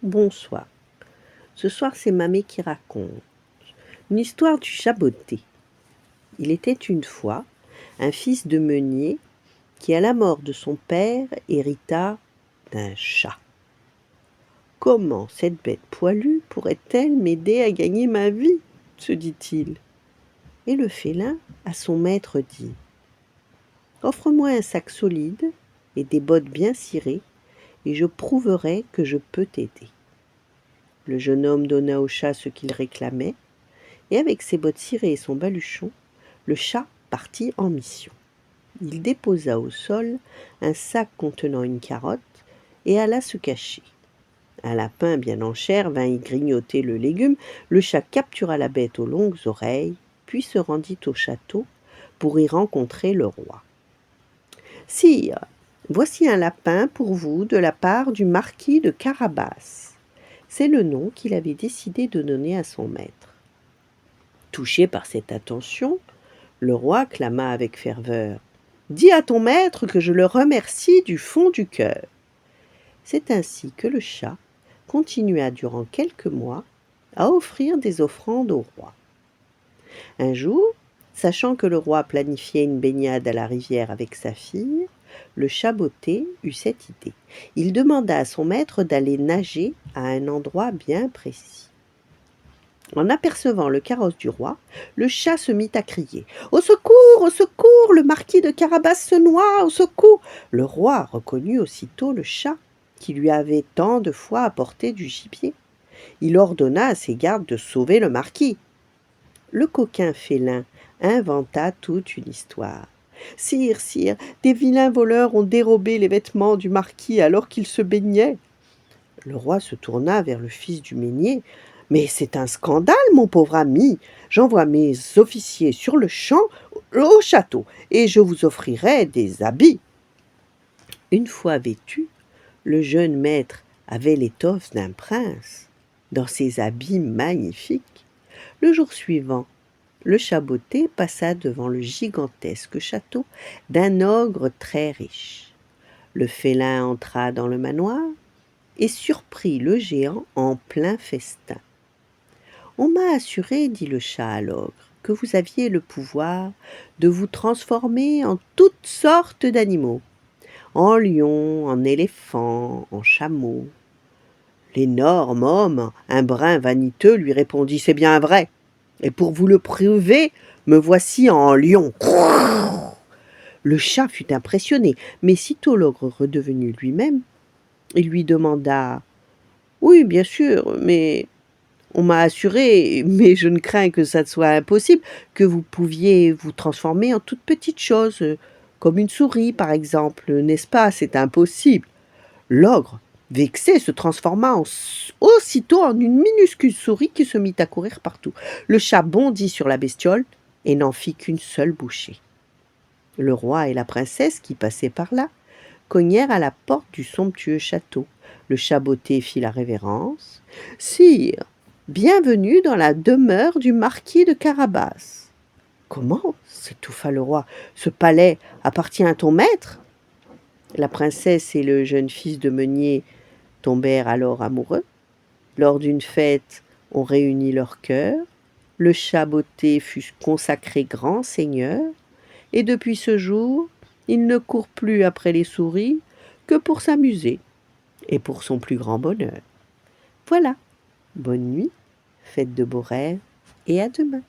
Bonsoir. Ce soir, c'est Mamé qui raconte une histoire du chat botté. Il était une fois un fils de meunier qui, à la mort de son père, hérita d'un chat. Comment cette bête poilue pourrait-elle m'aider à gagner ma vie, se dit-il. Et le félin à son maître dit: offre-moi un sac solide et des bottes bien cirées, et je prouverai que je peux t'aider. Le jeune homme donna au chat ce qu'il réclamait, et avec ses bottes cirées et son baluchon, le chat partit en mission. Il déposa au sol un sac contenant une carotte et alla se cacher. Un lapin bien en chair vint y grignoter le légume. Le chat captura la bête aux longues oreilles, puis se rendit au château pour y rencontrer le roi. « Sire, voici un lapin pour vous de la part du marquis de Carabas. » C'est le nom qu'il avait décidé de donner à son maître. Touché par cette attention, le roi clama avec ferveur: « Dis à ton maître que je le remercie du fond du cœur. » C'est ainsi que le chat continua durant quelques mois à offrir des offrandes au roi. Un jour, sachant que le roi planifiait une baignade à la rivière avec sa fille, le chat botté eut cette idée. Il demanda à son maître d'aller nager à un endroit bien précis. En apercevant le carrosse du roi, le chat se mit à crier: « Au secours! Au secours! Le marquis de Carabas se noie! Au secours !» Le roi reconnut aussitôt le chat qui lui avait tant de fois apporté du gibier. Il ordonna à ses gardes de sauver le marquis. Le coquin félin inventa toute une histoire. « Sire, sire, des vilains voleurs ont dérobé les vêtements du marquis alors qu'il se baignait. » Le roi se tourna vers le fils du meunier. « Mais c'est un scandale, mon pauvre ami. J'envoie mes officiers sur le champ au château, et je vous offrirai des habits. » Une fois vêtu, le jeune maître avait l'étoffe d'un prince, dans ses habits magnifiques. Le jour suivant, le chat botté passa devant le gigantesque château d'un ogre très riche. Le félin entra dans le manoir et surprit le géant en plein festin. « On m'a assuré, dit le chat à l'ogre, que vous aviez le pouvoir de vous transformer en toutes sortes d'animaux, en lion, en éléphant, en chameau. » L'énorme homme, un brin vaniteux, lui répondit: « C'est bien vrai, et pour vous le prouver, me voici en lion. » Le chat fut impressionné, mais sitôt l'ogre redevenu lui-même, il lui demanda: « Oui, bien sûr, mais on m'a assuré, mais je ne crains que ça soit impossible, que vous pouviez vous transformer en toute petite chose, comme une souris par exemple, n'est-ce pas? C'est impossible. » L'ogre, vexé, se transforma aussitôt en une minuscule souris qui se mit à courir partout. Le chat bondit sur la bestiole et n'en fit qu'une seule bouchée. Le roi et la princesse, qui passaient par là, cognèrent à la porte du somptueux château. Le chat botté fit la révérence. « Sire, bienvenue dans la demeure du marquis de Carabas. »« Comment ?» s'étouffa le roi. « Ce palais appartient à ton maître ?» La princesse et le jeune fils de meunier tombèrent alors amoureux. Lors d'une fête, on réunit leurs cœurs. Le chat botté fut consacré grand seigneur, et depuis ce jour, il ne court plus après les souris que pour s'amuser et pour son plus grand bonheur. Voilà, bonne nuit, faites de beaux rêves et à demain.